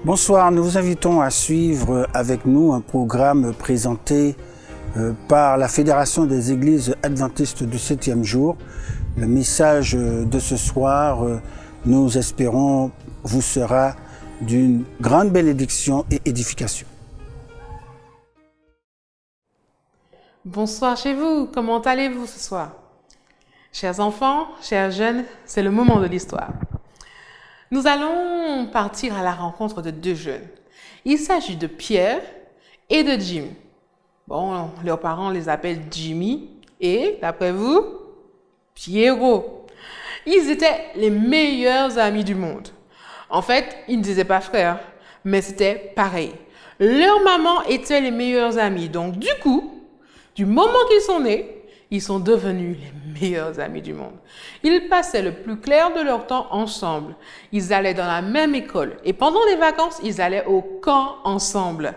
Bonsoir, nous vous invitons à suivre avec nous un programme présenté par la Fédération des Églises Adventistes du 7e jour. Le message de ce soir, nous espérons, vous sera d'une grande bénédiction et édification. Bonsoir chez vous, comment allez-vous ce soir? Chers enfants, chers jeunes, c'est le moment de l'histoire. Nous allons partir à la rencontre de deux jeunes. Il s'agit de Pierre et de Jim. Bon, leurs parents les appellent Jimmy et, d'après vous, Pierrot. Ils étaient les meilleurs amis du monde. En fait, ils ne disaient pas frères, mais c'était pareil. Leur maman était les meilleurs amis. Donc, du coup, du moment qu'ils sont nés, ils sont devenus les meilleurs amis du monde. Ils passaient le plus clair de leur temps ensemble. Ils allaient dans la même école. Et pendant les vacances, ils allaient au camp ensemble.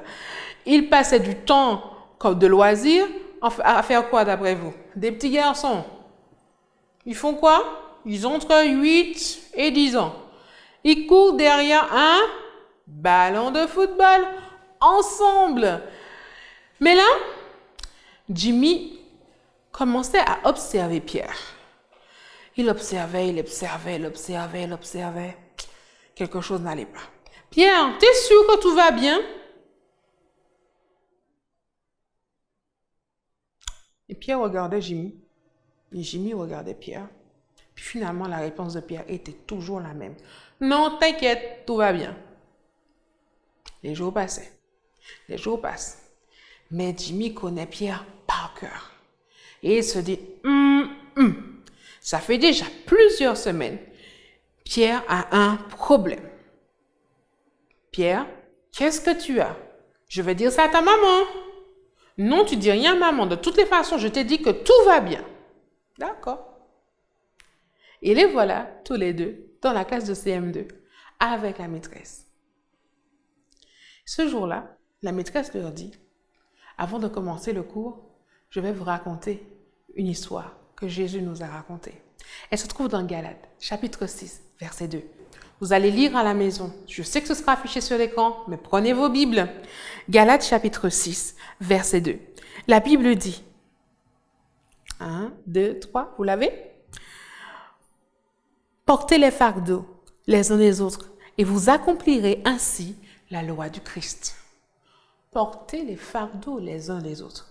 Ils passaient du temps comme de loisirs à faire quoi d'après vous? Des petits garçons. Ils font quoi? Ils ont entre 8 et 10 ans. Ils courent derrière un ballon de football ensemble. Mais là, Jimmy commençait à observer Pierre. Il observait. Quelque chose n'allait pas. Pierre, t'es sûr que tout va bien? Et Pierre regardait Jimmy. Et Jimmy regardait Pierre. Puis finalement, la réponse de Pierre était toujours la même. Non, t'inquiète, tout va bien. Les jours passaient. Les jours passent. Mais Jimmy connaît Pierre par cœur. Et il se dit, ça fait déjà plusieurs semaines. Pierre a un problème. Pierre, qu'est-ce que tu as? Je vais dire ça à ta maman. Non, tu dis rien à maman. De toutes les façons, je t'ai dit que tout va bien. D'accord. Et les voilà, tous les deux, dans la classe de CM2, avec la maîtresse. Ce jour-là, la maîtresse leur dit, avant de commencer le cours, je vais vous raconter une histoire que Jésus nous a racontée. Elle se trouve dans Galates, chapitre 6, verset 2. Vous allez lire à la maison. Je sais que ce sera affiché sur l'écran, mais prenez vos Bibles. Galates, chapitre 6, verset 2. La Bible dit, 1, 2, 3, vous l'avez? Portez les fardeaux les uns des autres et vous accomplirez ainsi la loi du Christ. Portez les fardeaux les uns des autres.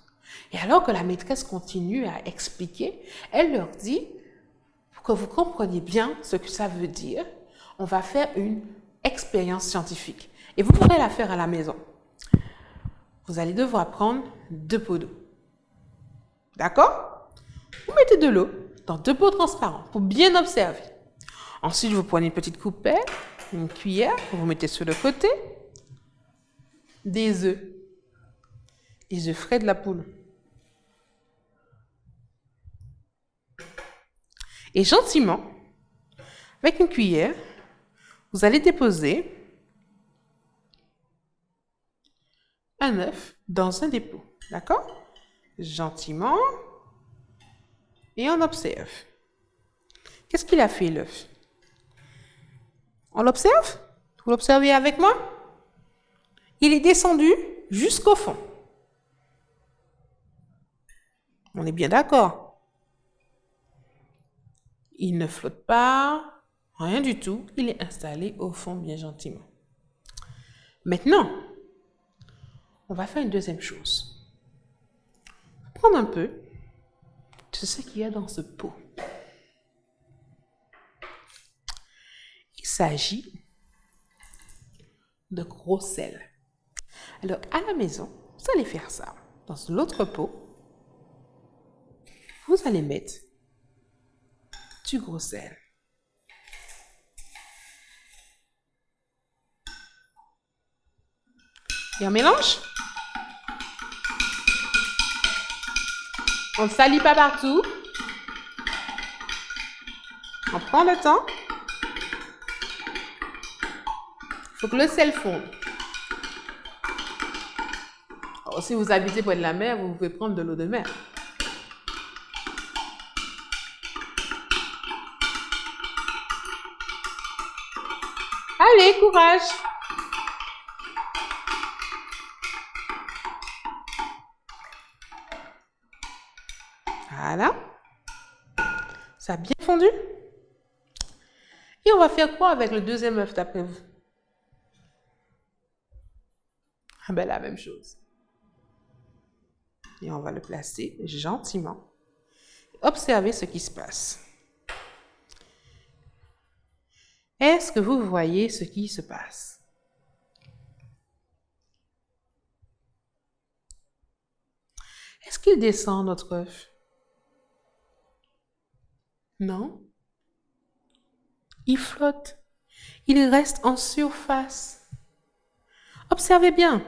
Et alors que la maîtresse continue à expliquer, elle leur dit, pour que vous compreniez bien ce que ça veut dire, on va faire une expérience scientifique. Et vous pourrez la faire à la maison. Vous allez devoir prendre 2 pots d'eau. D'accord? Vous mettez de l'eau dans 2 pots transparents pour bien observer. Ensuite, vous prenez une petite coupelle, une cuillère, vous mettez sur le côté, des œufs frais de la poule. Et gentiment, avec une cuillère, vous allez déposer un œuf dans un des pots. D'accord? Gentiment. Et on observe. Qu'est-ce qu'il a fait, l'œuf? On l'observe? Vous l'observez avec moi? Il est descendu jusqu'au fond. On est bien d'accord. Il ne flotte pas, rien du tout. Il est installé au fond bien gentiment. Maintenant, on va faire une deuxième chose. Prendre un peu de ce qu'il y a dans ce pot. Il s'agit de gros sel. Alors, à la maison, vous allez faire ça. Dans l'autre pot, vous allez mettre du gros sel. Et on mélange. On ne salit pas partout. On prend le temps. Il faut que le sel fonde. Alors, si vous habitez près de la mer, vous pouvez prendre de l'eau de mer. Allez, courage! Voilà. Ça a bien fondu. Et on va faire quoi avec le deuxième œuf d'après vous? Ah ben, la même chose. Et on va le placer gentiment. Observez ce qui se passe. Est-ce que vous voyez ce qui se passe? Est-ce qu'il descend notre œuf? Non. Il flotte. Il reste en surface. Observez bien.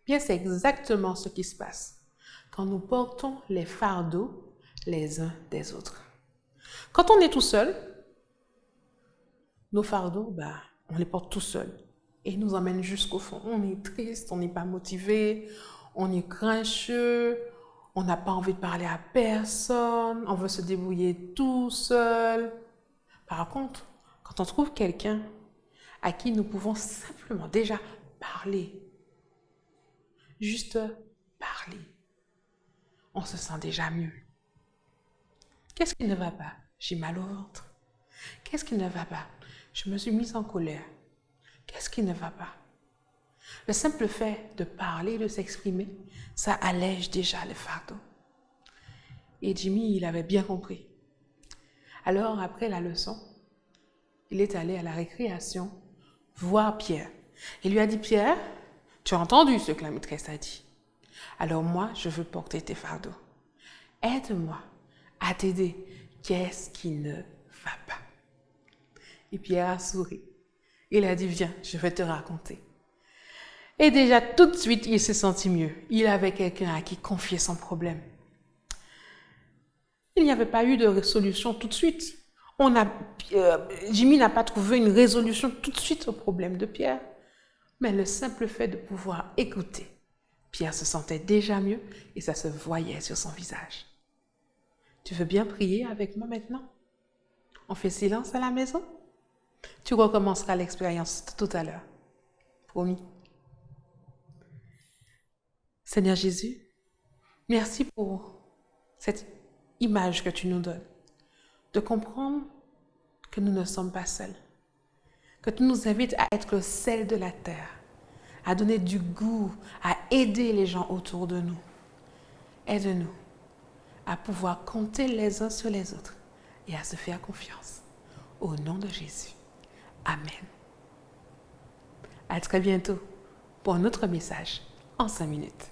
Bien, c'est exactement ce qui se passe quand nous portons les fardeaux les uns des autres. Quand on est tout seul, nos fardeaux, on les porte tout seul et ils nous emmènent jusqu'au fond. On est triste, on n'est pas motivé, on est grincheux, on n'a pas envie de parler à personne, on veut se débrouiller tout seul. Par contre, quand on trouve quelqu'un à qui nous pouvons simplement déjà parler, juste parler, on se sent déjà mieux. Qu'est-ce qui ne va pas? J'ai mal au ventre. Qu'est-ce qui ne va pas? Je me suis mise en colère. Qu'est-ce qui ne va pas? Le simple fait de parler, de s'exprimer, ça allège déjà le fardeau. Et Jimmy, il avait bien compris. Alors, après la leçon, il est allé à la récréation voir Pierre. Il lui a dit, Pierre, tu as entendu ce que la maîtresse a dit. Alors moi, je veux porter tes fardeaux. Aide-moi à t'aider. Qu'est-ce qui ne va pas? Et Pierre a souri. Il a dit, viens, je vais te raconter. Et déjà, tout de suite, il s'est senti mieux. Il avait quelqu'un à qui confier son problème. Il n'y avait pas eu de solution tout de suite. Jimmy n'a pas trouvé une résolution tout de suite au problème de Pierre. Mais le simple fait de pouvoir écouter, Pierre se sentait déjà mieux et ça se voyait sur son visage. Tu veux bien prier avec moi maintenant? On fait silence à la maison? Tu recommenceras l'expérience tout à l'heure. Promis. Seigneur Jésus, merci pour cette image que tu nous donnes, de comprendre que nous ne sommes pas seuls, que tu nous invites à être le sel de la terre, à donner du goût, à aider les gens autour de nous. Aide-nous à pouvoir compter les uns sur les autres et à se faire confiance. Au nom de Jésus. Amen. À très bientôt pour un autre message en 5 minutes.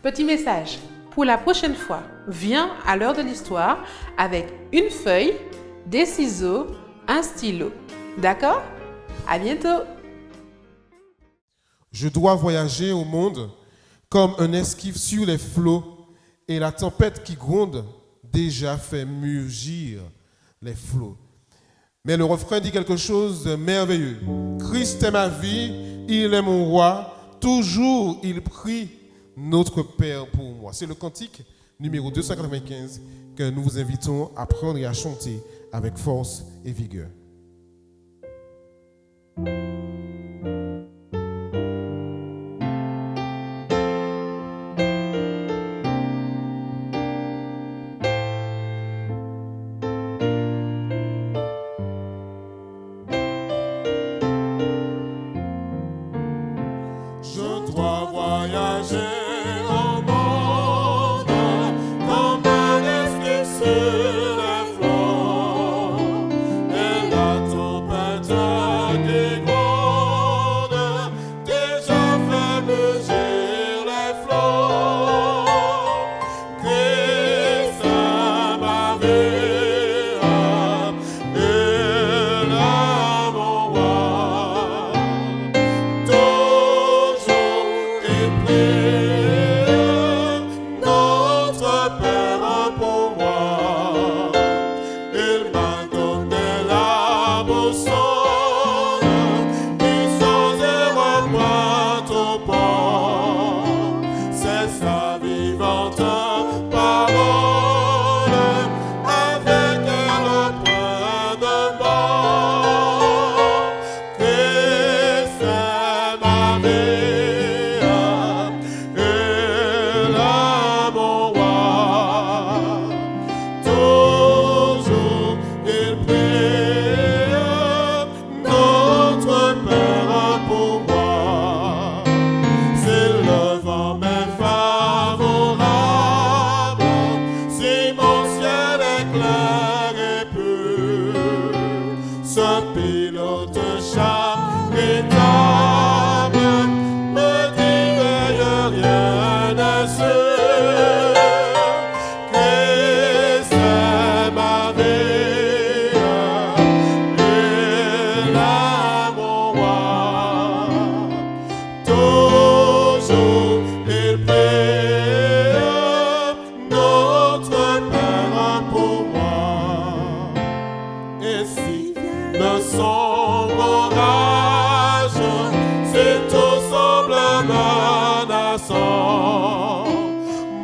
Petit message. Pour la prochaine fois, viens à l'heure de l'histoire avec une feuille, des ciseaux, un stylo. D'accord? À bientôt! Je dois voyager au monde comme un esquif sur les flots et la tempête qui gronde déjà fait mugir les flots. Mais le refrain dit quelque chose de merveilleux. Christ est ma vie, il est mon roi, toujours il prie notre Père pour moi. C'est le cantique numéro 295 que nous vous invitons à prendre et à chanter avec force et vigueur. Sur les flots, et clair et pur, ce pilote charitable me dirait rien de sûr. Christ est ma vie, il est mon roi. Toujours il prie notre Père pour moi. Et si le son orage, si tout semble menaçant,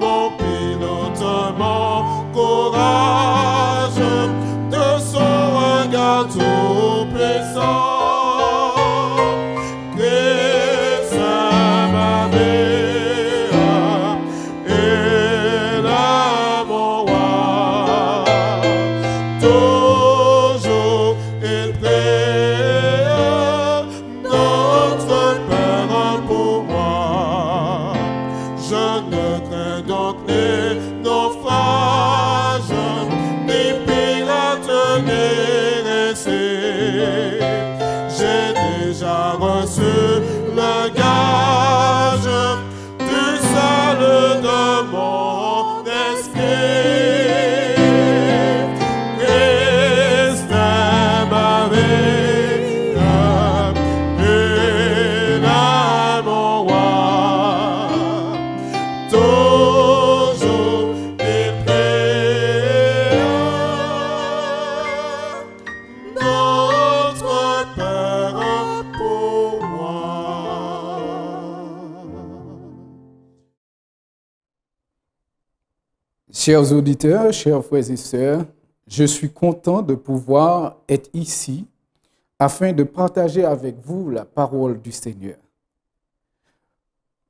mon pilote m'encourage de son regard tout puissant. Christ est ma vie, il est mon roi. Toujours il prie notre Père pour moi. Je ne crains donc ni naufrage, ni pirate, ni récit. J'ai déjà reçu le gage du salut de mon esprit. Christ est ma vie, il est mon roi. Toujours il prie notre Père pour moi. Chers auditeurs, chers frères et sœurs, je suis content de pouvoir être ici afin de partager avec vous la parole du Seigneur.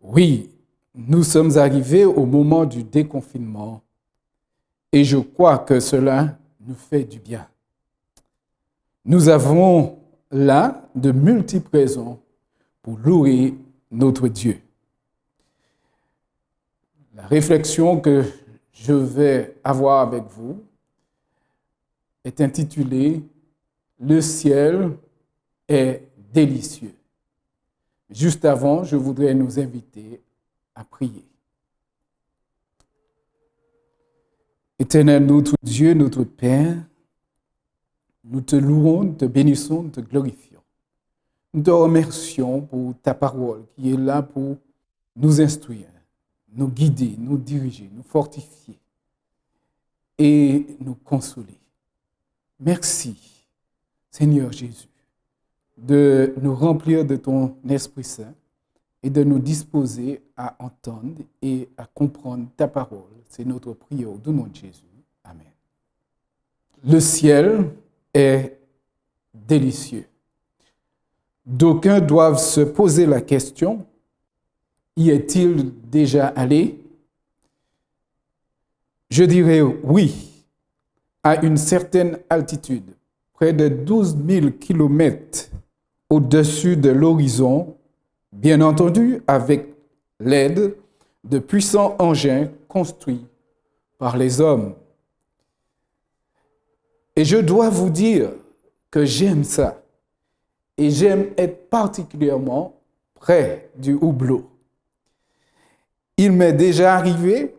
Oui, nous sommes arrivés au moment du déconfinement et je crois que cela nous fait du bien. Nous avons là de multiples raisons pour louer notre Dieu. La réflexion que je vais avoir avec vous est intitulée « Le ciel est délicieux ». Juste avant, je voudrais nous inviter à prier. Éternel notre Dieu, notre Père, nous te louons, nous te bénissons, nous te glorifions. Nous te remercions pour ta parole qui est là pour nous instruire, nous guider, nous diriger, nous fortifier et nous consoler. Merci, Seigneur Jésus, de nous remplir de ton Esprit Saint et de nous disposer à entendre et à comprendre ta parole. C'est notre prière au nom de Jésus. Amen. Le ciel est délicieux. D'aucuns doivent se poser la question, y est-il déjà allé? Je dirais oui, à une certaine altitude, près de 12 000 kilomètres au-dessus de l'horizon, bien entendu avec l'aide de puissants engins construits par les hommes. Et je dois vous dire que j'aime ça. Et j'aime être particulièrement près du hublot. Il m'est déjà arrivé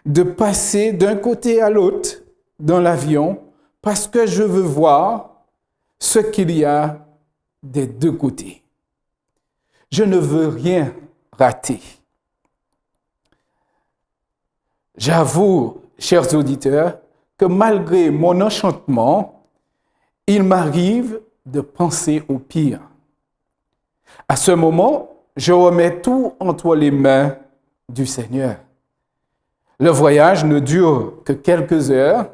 de passer d'un côté à l'autre dans l'avion parce que je veux voir ce qu'il y a des deux côtés. Je ne veux rien rater. J'avoue, chers auditeurs, que malgré mon enchantement, il m'arrive de penser au pire. À ce moment, je remets tout entre les mains du Seigneur. Le voyage ne dure que quelques heures,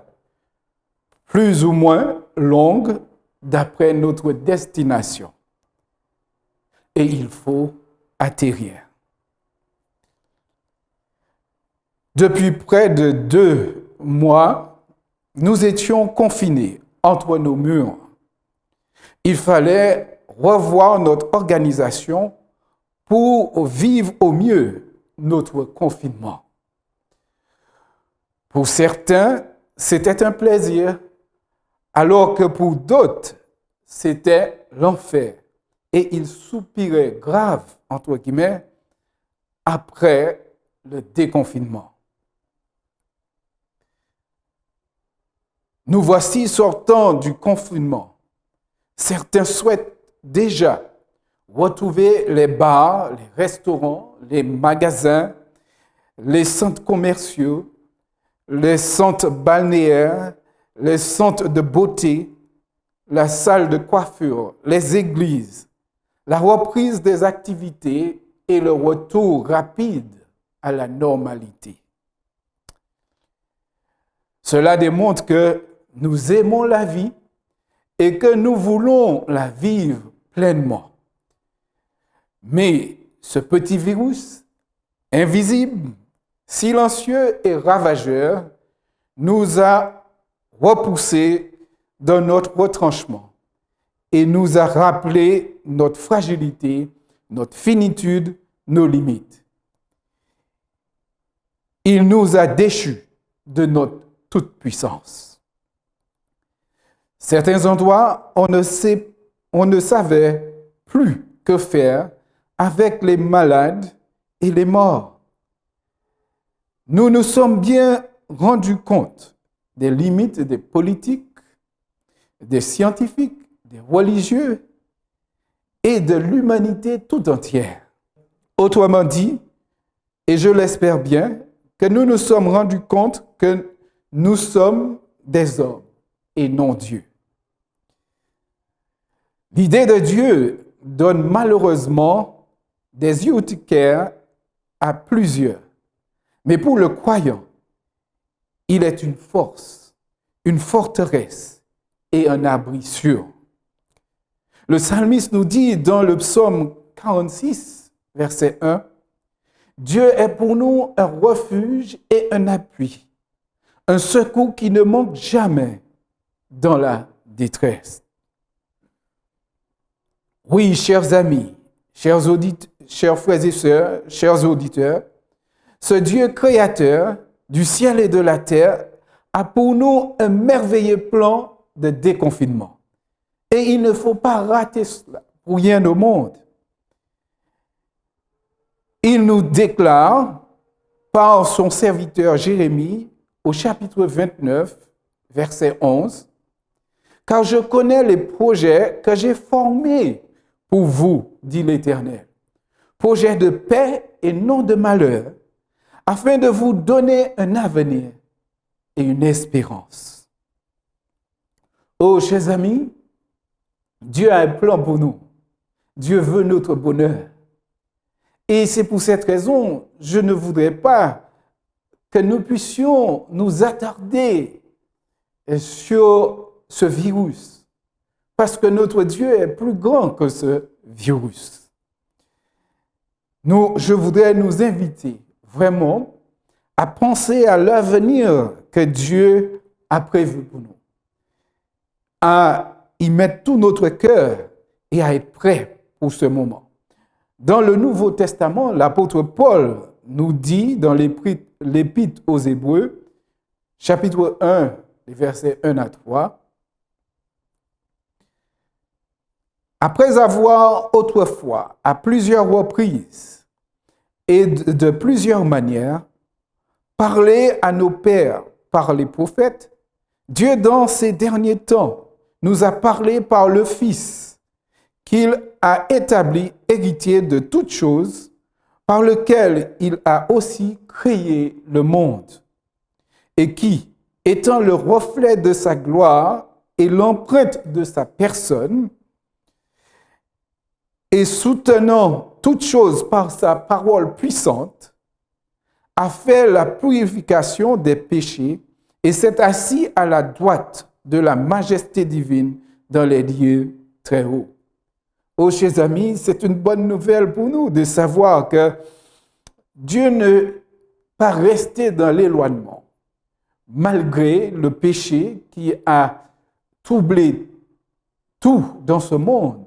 plus ou moins longues d'après notre destination. Et il faut atterrir. Depuis près de 2 mois, nous étions confinés entre nos murs. Il fallait revoir notre organisation pour vivre au mieux notre confinement. Pour certains, c'était un plaisir, alors que pour d'autres, c'était l'enfer. Et ils soupiraient grave, entre guillemets, après le déconfinement. Nous voici sortant du confinement. Certains souhaitent déjà retrouver les bars, les restaurants, les magasins, les centres commerciaux, les centres balnéaires, les centres de beauté, la salle de coiffure, les églises, la reprise des activités et le retour rapide à la normalité. Cela démontre que nous aimons la vie et que nous voulons la vivre pleinement. Mais ce petit virus, invisible, silencieux et ravageur, nous a repoussés dans notre retranchement et nous a rappelé notre fragilité, notre finitude, nos limites. Il nous a déchus de notre toute-puissance. Certains endroits, on ne savait plus que faire avec les malades et les morts. Nous nous sommes bien rendus compte des limites des politiques, des scientifiques, des religieux et de l'humanité tout entière. Autrement dit, et je l'espère bien, que nous nous sommes rendus compte que nous sommes des hommes et non Dieu. L'idée de Dieu donne malheureusement des urticaires à plusieurs. Mais pour le croyant, il est une force, une forteresse et un abri sûr. Le psalmiste nous dit dans le psaume 46, verset 1, « Dieu est pour nous un refuge et un appui, un secours qui ne manque jamais dans la détresse. » Oui, chers amis, chers frères et sœurs, chers auditeurs, ce Dieu créateur du ciel et de la terre a pour nous un merveilleux plan de déconfinement. Et il ne faut pas rater cela pour rien au monde. Il nous déclare par son serviteur Jérémie au chapitre 29, verset 11, « Car je connais les projets que j'ai formés pour vous, dit l'Éternel, projets de paix et non de malheur, afin de vous donner un avenir et une espérance. » Oh, chers amis, Dieu a un plan pour nous. Dieu veut notre bonheur. Et c'est pour cette raison, je ne voudrais pas que nous puissions nous attarder sur ce virus, parce que notre Dieu est plus grand que ce virus. Je voudrais nous inviter vraiment à penser à l'avenir que Dieu a prévu pour nous, à y mettre tout notre cœur et à être prêt pour ce moment. Dans le Nouveau Testament, l'apôtre Paul nous dit dans l'Épître aux Hébreux, chapitre 1, les versets 1 à 3, « Après avoir autrefois, à plusieurs reprises et de plusieurs manières, parlé à nos pères par les prophètes, Dieu, dans ces derniers temps, nous a parlé par le Fils, qu'il a établi héritier de toutes choses, par lequel il a aussi créé le monde, et qui, étant le reflet de sa gloire et l'empreinte de sa personne, et soutenant toutes choses par sa parole puissante, a fait la purification des péchés et s'est assis à la droite de la majesté divine dans les lieux très hauts. Oh, chers amis, c'est une bonne nouvelle pour nous de savoir que Dieu n'est pas resté dans l'éloignement, malgré le péché qui a troublé tout dans ce monde.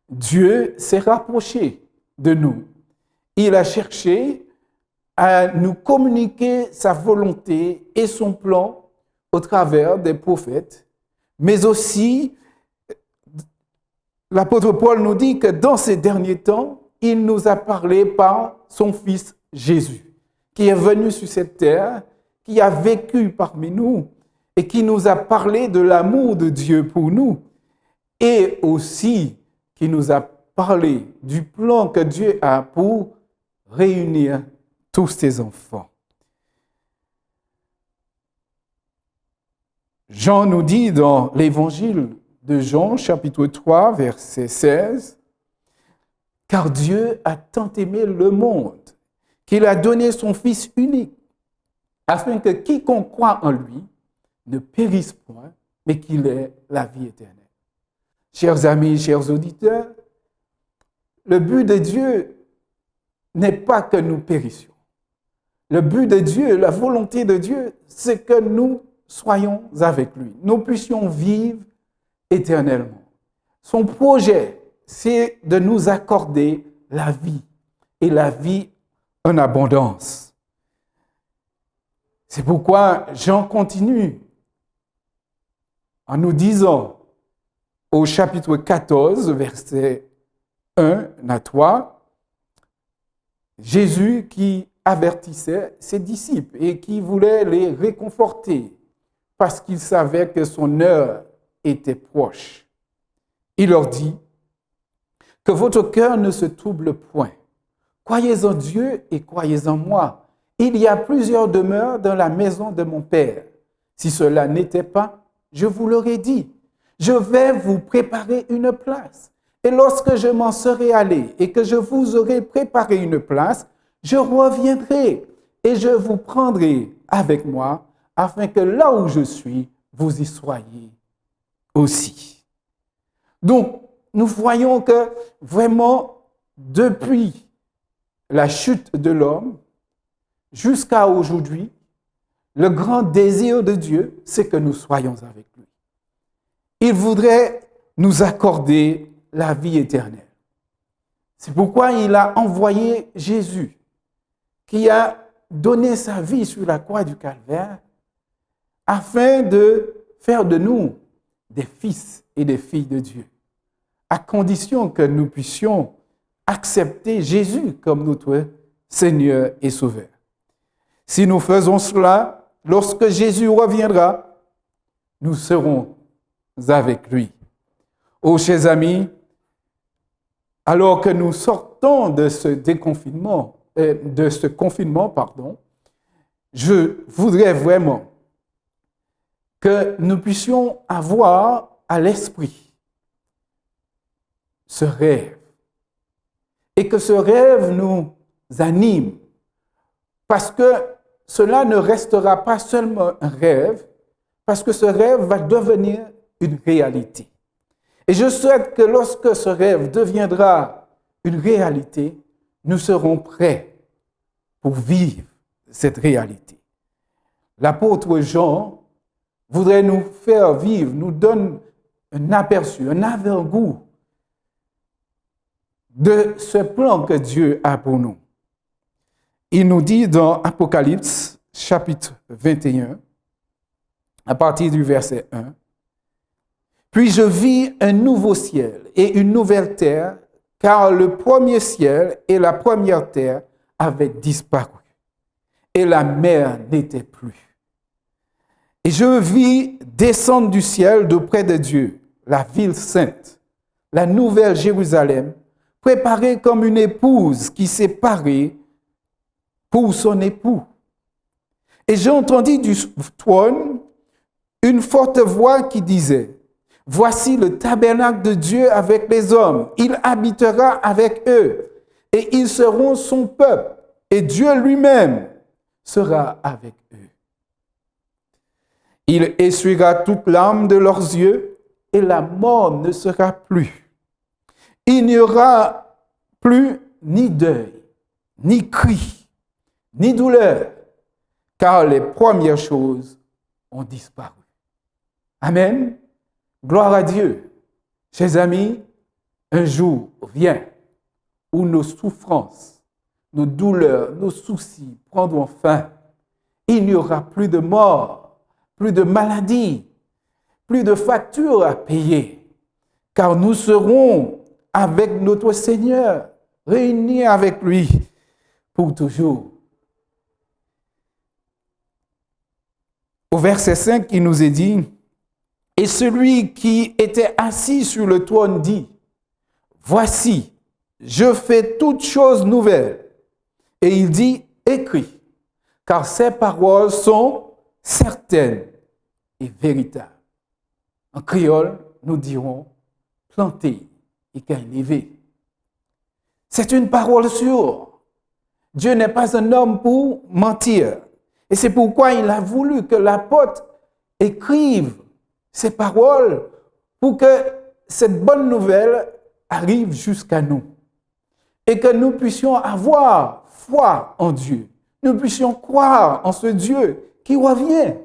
Dieu s'est rapproché de nous. Il a cherché à nous communiquer sa volonté et son plan au travers des prophètes, mais aussi, l'apôtre Paul nous dit que dans ces derniers temps, il nous a parlé par son Fils Jésus, qui est venu sur cette terre, qui a vécu parmi nous et qui nous a parlé de l'amour de Dieu pour nous et aussi qui nous a parlé du plan que Dieu a pour réunir tous ses enfants. Jean nous dit dans l'évangile de Jean, chapitre 3, verset 16, « Car Dieu a tant aimé le monde qu'il a donné son Fils unique, afin que quiconque croit en lui ne périsse point, mais qu'il ait la vie éternelle. » Chers amis, chers auditeurs, le but de Dieu n'est pas que nous périssions. Le but de Dieu, la volonté de Dieu, c'est que nous soyons avec lui, nous puissions vivre éternellement. Son projet, c'est de nous accorder la vie et la vie en abondance. C'est pourquoi Jean continue en nous disant au chapitre 14, verset 1 à 3, Jésus qui avertissait ses disciples et qui voulait les réconforter parce qu'il savait que son heure était proche. Il leur dit que votre cœur ne se trouble point. Croyez en Dieu et croyez en moi. Il y a plusieurs demeures dans la maison de mon Père. Si cela n'était pas, je vous l'aurais dit. Je vais vous préparer une place. Et lorsque je m'en serai allé et que je vous aurai préparé une place, je reviendrai et je vous prendrai avec moi, afin que là où je suis, vous y soyez aussi. Donc, nous voyons que vraiment, depuis la chute de l'homme jusqu'à aujourd'hui, le grand désir de Dieu, c'est que nous soyons avec lui. Il voudrait nous accorder la vie éternelle. C'est pourquoi il a envoyé Jésus, qui a donné sa vie sur la croix du Calvaire, afin de faire de nous des fils et des filles de Dieu, à condition que nous puissions accepter Jésus comme notre Seigneur et Sauveur. Si nous faisons cela, lorsque Jésus reviendra, nous serons avec lui. Oh, chers amis, alors que nous sortons de ce confinement, je voudrais vraiment que nous puissions avoir à l'esprit ce rêve et que ce rêve nous anime, parce que cela ne restera pas seulement un rêve, parce que ce rêve va devenir une réalité. Et je souhaite que lorsque ce rêve deviendra une réalité, nous serons prêts pour vivre cette réalité. L'apôtre Jean voudrait nous faire vivre, nous donne un aperçu, un avant-goût de ce plan que Dieu a pour nous. Il nous dit dans Apocalypse, chapitre 21, à partir du verset 1, « Puis je vis un nouveau ciel et une nouvelle terre, car le premier ciel et la première terre avaient disparu, et la mer n'était plus. Et je vis descendre du ciel d'auprès de Dieu, la ville sainte, la nouvelle Jérusalem, préparée comme une épouse qui s'est parée pour son époux. Et j'ai entendu du trône une forte voix qui disait, « Voici le tabernacle de Dieu avec les hommes. Il habitera avec eux, et ils seront son peuple, et Dieu lui-même sera avec eux. Il essuiera toute larme de leurs yeux, et la mort ne sera plus. Il n'y aura plus ni deuil, ni cri, ni douleur, car les premières choses ont disparu. » Amen. Gloire à Dieu. Chers amis, un jour vient où nos souffrances nos douleurs, nos soucis prendront fin. Il n'y aura plus de mort, plus de maladie, plus de factures à payer, car nous serons avec notre Seigneur, réunis avec lui pour toujours. Au verset 5, il nous est dit, « Et celui qui était assis sur le trône dit, « Voici, je fais toutes choses nouvelles. » Et il dit, « Écris, car ces paroles sont certaines et véritables. » En créole, nous dirons, « Planté et qu'élevé. » C'est une parole sûre. Dieu n'est pas un homme pour mentir. Et c'est pourquoi il a voulu que l'apôtre écrive ces paroles pour que cette bonne nouvelle arrive jusqu'à nous. Et que nous puissions avoir foi en Dieu. Nous puissions croire en ce Dieu qui revient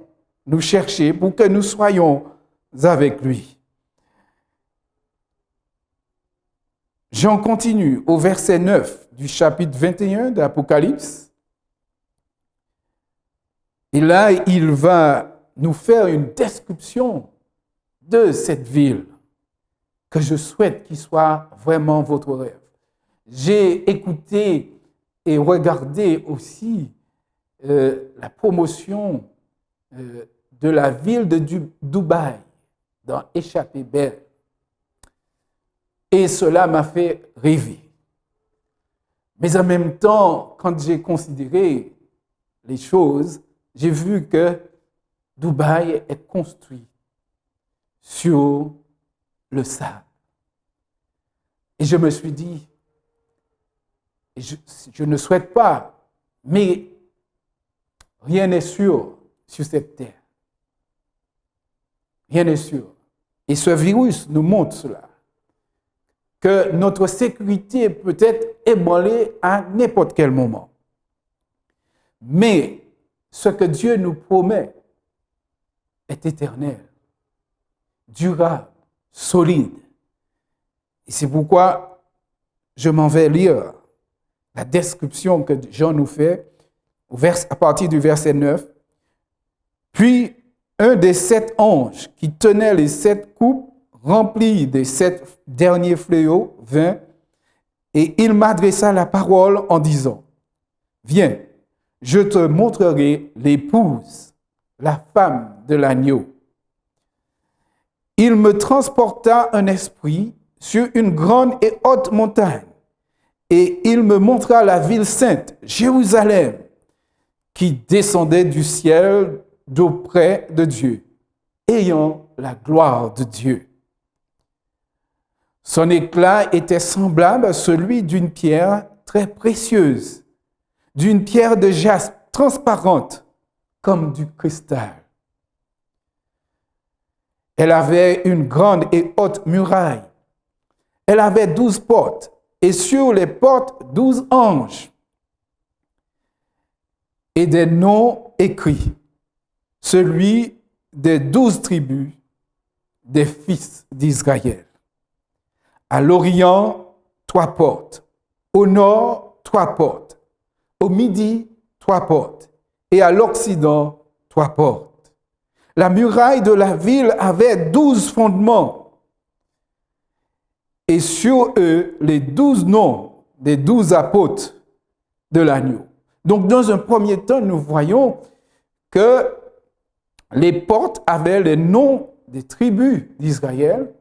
nous chercher pour que nous soyons avec lui. Jean continue au verset 9 du chapitre 21 d'Apocalypse. Et là, il va nous faire une description de cette ville que je souhaite qu'il soit vraiment votre rêve. J'ai écouté et regardé aussi la promotion de la ville de Dubaï dans Échappée Belle. Et cela m'a fait rêver. Mais en même temps, quand j'ai considéré les choses, j'ai vu que Dubaï est construit sur le sable. Et je me suis dit, je ne souhaite pas, mais rien n'est sûr sur cette terre. Rien n'est sûr. Et ce virus nous montre cela. Que notre sécurité peut être ébranlée à n'importe quel moment. Mais ce que Dieu nous promet est éternel, durable, solide. Et c'est pourquoi je m'en vais lire la description que Jean nous fait à partir du verset 9. Puis un des 7 anges qui tenait les 7 coupes rempli des 7 derniers fléaux, vint, et il m'adressa la parole en disant, « Viens, je te montrerai l'épouse, la femme de l'agneau. » Il me transporta un esprit sur une grande et haute montagne, et il me montra la ville sainte, Jérusalem, qui descendait du ciel d'auprès de Dieu, ayant la gloire de Dieu. Son éclat était semblable à celui d'une pierre très précieuse, d'une pierre de jaspe transparente comme du cristal. Elle avait une grande et haute muraille. Elle avait 12 portes, et sur les portes 12 anges, et des noms écrits, celui des 12 tribus des fils d'Israël. À l'Orient, 3 portes. Au nord, 3 portes. Au midi, 3 portes. Et à l'Occident, 3 portes. La muraille de la ville avait 12 fondements. Et sur eux, les 12 noms des 12 apôtres de l'agneau. Donc, dans un premier temps, nous voyons que les portes avaient les noms des tribus d'Israël.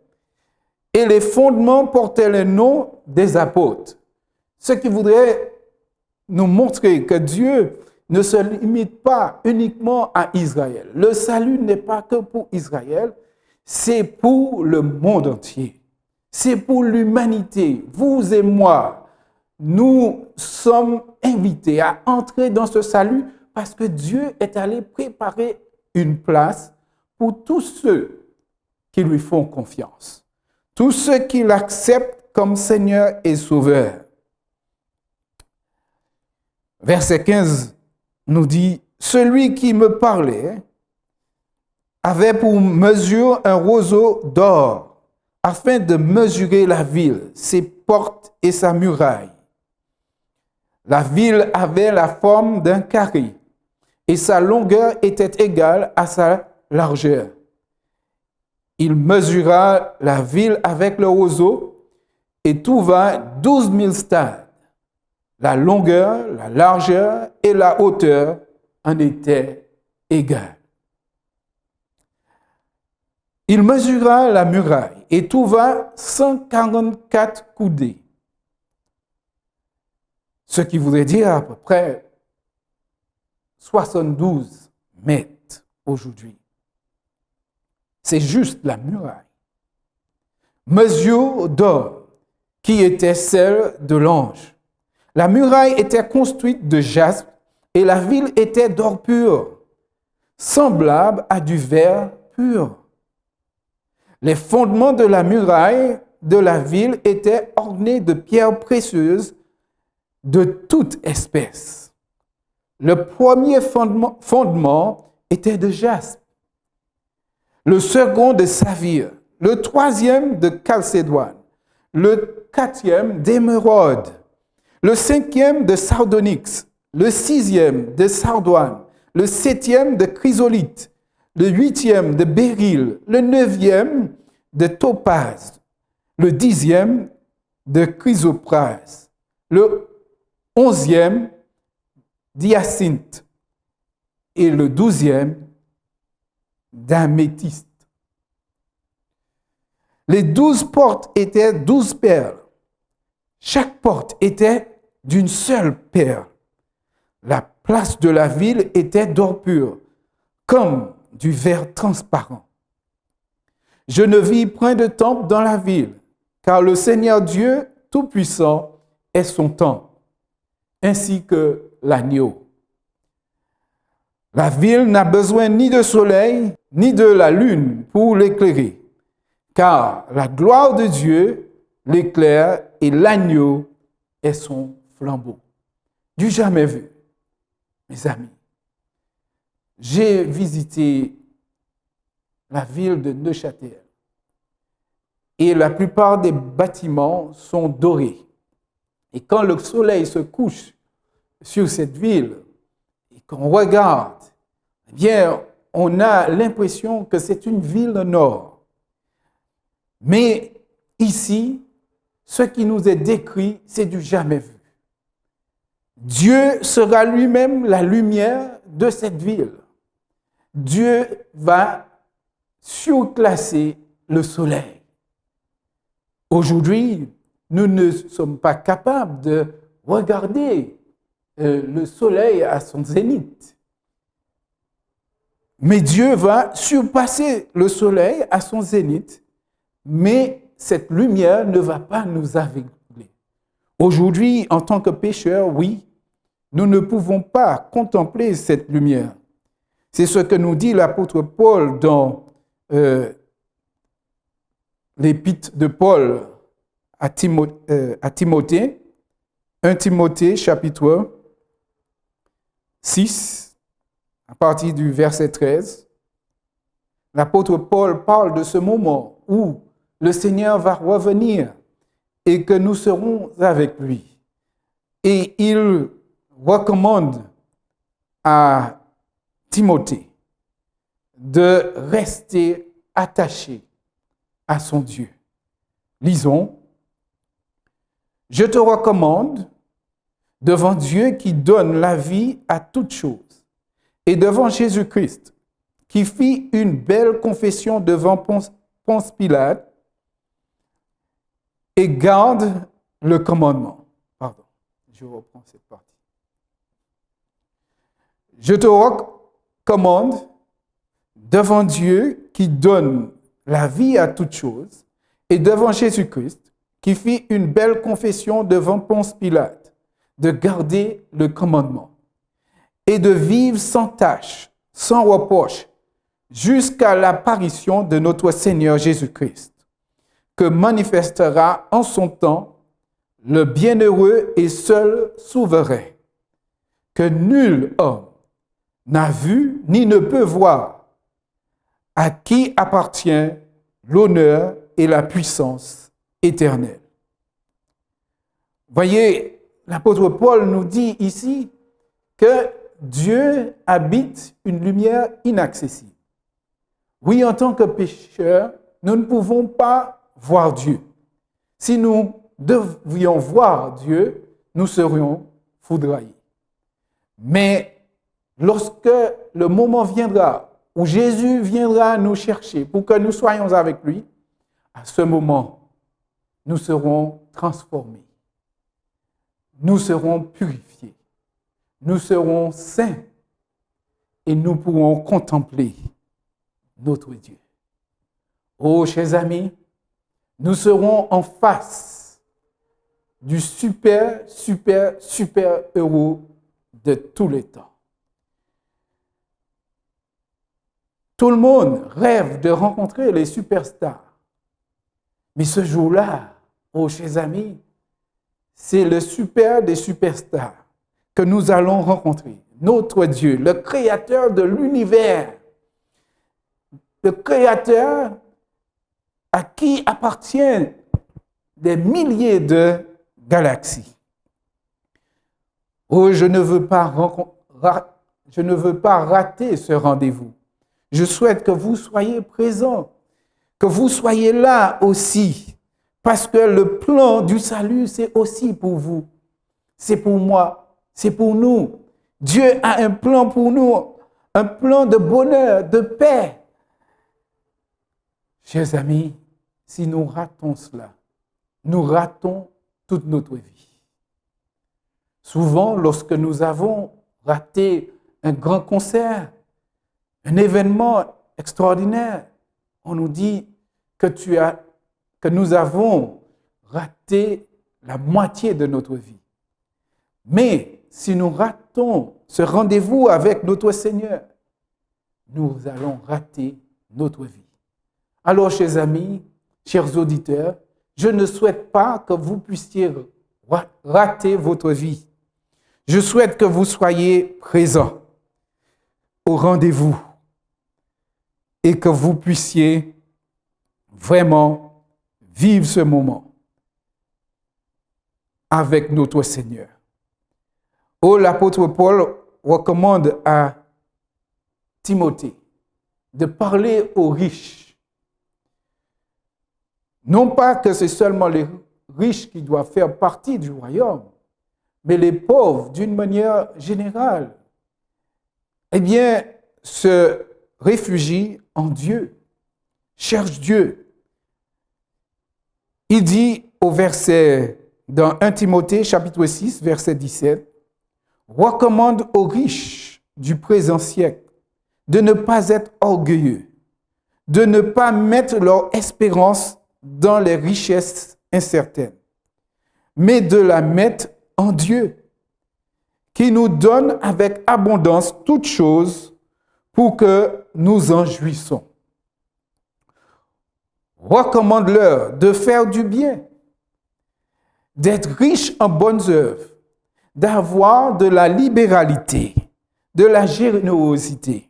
Et les fondements portaient les noms des apôtres. Ce qui voudrait nous montrer que Dieu ne se limite pas uniquement à Israël. Le salut n'est pas que pour Israël, c'est pour le monde entier. C'est pour l'humanité. Vous et moi, nous sommes invités à entrer dans ce salut parce que Dieu est allé préparer une place pour tous ceux qui lui font confiance. Tous ceux qui l'acceptent comme Seigneur et Sauveur. Verset 15 nous dit, « Celui qui me parlait avait pour mesure un roseau d'or, afin de mesurer la ville, ses portes et sa muraille. La ville avait la forme d'un carré et sa longueur était égale à sa largeur. Il mesura la ville avec le roseau et trouva 12 000 stades. La longueur, la largeur et la hauteur en étaient égales. Il mesura la muraille et trouva 144 coudées, ce qui voudrait dire à peu près 72 mètres aujourd'hui. C'est juste la muraille. Mesure d'or qui était celle de l'ange. La muraille était construite de jaspe et la ville était d'or pur, semblable à du verre pur. Les fondements de la muraille de la ville étaient ornés de pierres précieuses de toute espèce. Le premier fondement était de jaspe, le second de saphir, le troisième de chalcédoine, le quatrième d'émeraude, le cinquième de sardonyx, le sixième de sardoine, le septième de chrysolite, le huitième de béryl, le neuvième de topaze, le dixième de chrysoprase, le onzième d'hyacinthe et le 12e d'améthyste. Les 12 portes étaient 12 perles. Chaque porte était d'une seule perle. La place de la ville était d'or pur, comme du verre transparent. Je ne vis point de temple dans la ville, car le Seigneur Dieu Tout-Puissant est son temple, ainsi que l'agneau. La ville n'a besoin ni de soleil, ni de la lune pour l'éclairer, car la gloire de Dieu l'éclaire et l'agneau est son flambeau. Du jamais vu, mes amis. J'ai visité la ville de Neuchâtel et la plupart des bâtiments sont dorés. Et quand le soleil se couche sur cette ville et qu'on regarde, eh bien, on a l'impression que c'est une ville au nord. Mais ici, ce qui nous est décrit, c'est du jamais vu. Dieu sera lui-même la lumière de cette ville. Dieu va surclasser le soleil. Aujourd'hui, nous ne sommes pas capables de regarder le soleil à son zénith. Mais Dieu va surpasser le soleil à son zénith, mais cette lumière ne va pas nous aveugler. Aujourd'hui, en tant que pécheurs, oui, nous ne pouvons pas contempler cette lumière. C'est ce que nous dit l'apôtre Paul dans l'épître de Paul à Timothée, 1 Timothée chapitre 6, à partir du verset 13. L'apôtre Paul parle de ce moment où le Seigneur va revenir et que nous serons avec lui. Et il recommande à Timothée de rester attaché à son Dieu. Lisons. Je te recommande devant Dieu qui donne la vie à toutes choses et devant Jésus-Christ qui fit une belle confession devant Ponce Pilate et garde le commandement. Pardon, je reprends cette partie. Je te recommande devant Dieu qui donne la vie à toutes choses et devant Jésus-Christ qui fit une belle confession devant Ponce Pilate de garder le commandement et de vivre sans tache, sans reproche, jusqu'à l'apparition de notre Seigneur Jésus-Christ, que manifestera en son temps le bienheureux et seul souverain, que nul homme n'a vu ni ne peut voir, à qui appartient l'honneur et la puissance éternelle. Voyez, l'apôtre Paul nous dit ici que Dieu habite une lumière inaccessible. Oui, en tant que pécheurs, nous ne pouvons pas voir Dieu. Si nous devions voir Dieu, nous serions foudroyés. Mais lorsque le moment viendra où Jésus viendra nous chercher pour que nous soyons avec lui, à ce moment, nous serons transformés. Nous serons purifiés. Nous serons saints et nous pourrons contempler notre Dieu. Oh, chers amis, nous serons en face du super héros de tous les temps. Tout le monde rêve de rencontrer les superstars. Mais ce jour-là, oh, chers amis, c'est le super des superstars que nous allons rencontrer. Notre Dieu, le créateur de l'univers, le créateur à qui appartiennent des milliers de galaxies. Oh, je ne veux pas rater ce rendez-vous. Je souhaite que vous soyez présents, que vous soyez là aussi, parce que le plan du salut, c'est aussi pour vous. C'est pour moi, c'est pour nous. Dieu a un plan pour nous, un plan de bonheur, de paix. Chers amis, si nous ratons cela, nous ratons toute notre vie. Souvent, lorsque nous avons raté un grand concert, un événement extraordinaire, on nous dit que nous avons raté la moitié de notre vie. Mais si nous ratons ce rendez-vous avec notre Seigneur, nous allons rater notre vie. Alors, chers amis, chers auditeurs, je ne souhaite pas que vous puissiez rater votre vie. Je souhaite que vous soyez présents au rendez-vous et que vous puissiez vraiment vivre ce moment avec notre Seigneur. Oh, l'apôtre Paul recommande à Timothée de parler aux riches. Non pas que c'est seulement les riches qui doivent faire partie du royaume, mais les pauvres, d'une manière générale, eh bien, se réfugient en Dieu, cherchent Dieu. Il dit dans 1 Timothée, chapitre 6, verset 17, « Recommande aux riches du présent siècle de ne pas être orgueilleux, de ne pas mettre leur espérance dans les richesses incertaines, mais de la mettre en Dieu, qui nous donne avec abondance toutes choses pour que nous en jouissons. Recommande-leur de faire du bien, d'être riches en bonnes œuvres, d'avoir de la libéralité, de la générosité,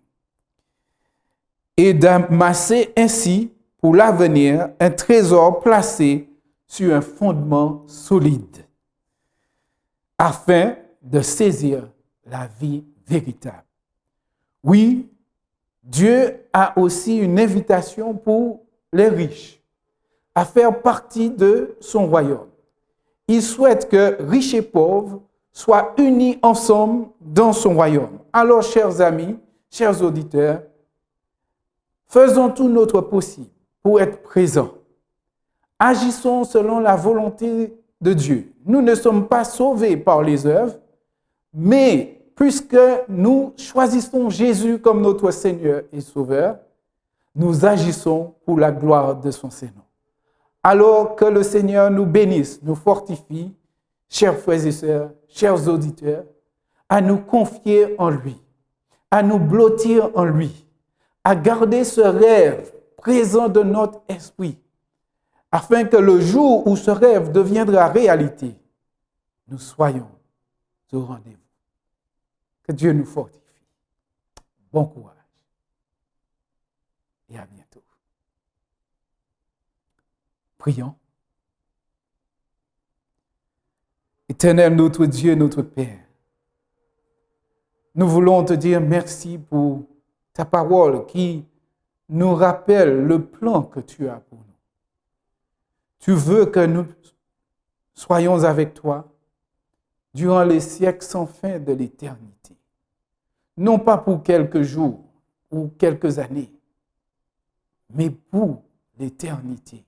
et d'amasser ainsi pour l'avenir un trésor placé sur un fondement solide, afin de saisir la vie véritable. Oui, Dieu a aussi une invitation pour les riches à faire partie de son royaume. Il souhaite que riches et pauvres soient unis ensemble dans son royaume. Alors, chers amis, chers auditeurs, faisons tout notre possible pour être présents. Agissons selon la volonté de Dieu. Nous ne sommes pas sauvés par les œuvres, mais puisque nous choisissons Jésus comme notre Seigneur et Sauveur, nous agissons pour la gloire de son Seigneur. Alors que le Seigneur nous bénisse, nous fortifie, chers frères et sœurs, chers auditeurs, à nous confier en lui, à nous blottir en lui, à garder ce rêve présent de notre esprit, afin que le jour où ce rêve deviendra réalité, nous soyons au rendez-vous. Que Dieu nous fortifie. Bon courage et à bientôt. Prions. Éternel, notre Dieu, notre Père, nous voulons te dire merci pour ta parole qui nous rappelle le plan que tu as pour nous. Tu veux que nous soyons avec toi durant les siècles sans fin de l'éternité. Non pas pour quelques jours ou quelques années, mais pour l'éternité.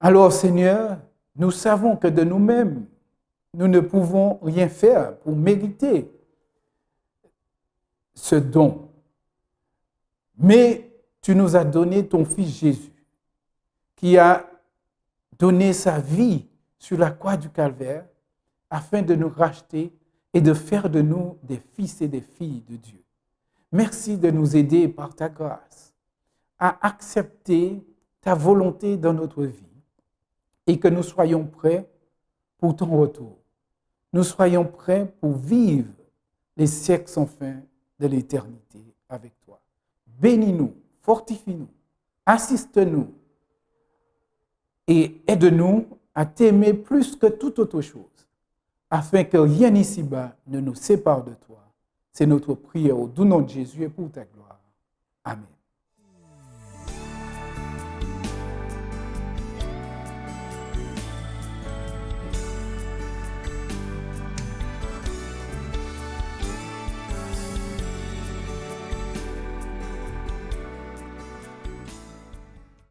Alors Seigneur, nous savons que de nous-mêmes, nous ne pouvons rien faire pour mériter ce don. Mais tu nous as donné ton Fils Jésus, qui a donné sa vie sur la croix du Calvaire afin de nous racheter et de faire de nous des fils et des filles de Dieu. Merci de nous aider par ta grâce à accepter ta volonté dans notre vie et que nous soyons prêts pour ton retour. Nous soyons prêts pour vivre les siècles sans fin de l'éternité avec toi. Bénis-nous, fortifie-nous, assiste-nous et aide-nous à t'aimer plus que toute autre chose, afin que rien ici-bas ne nous sépare de toi. C'est notre prière au doux nom de Jésus et pour ta gloire. Amen.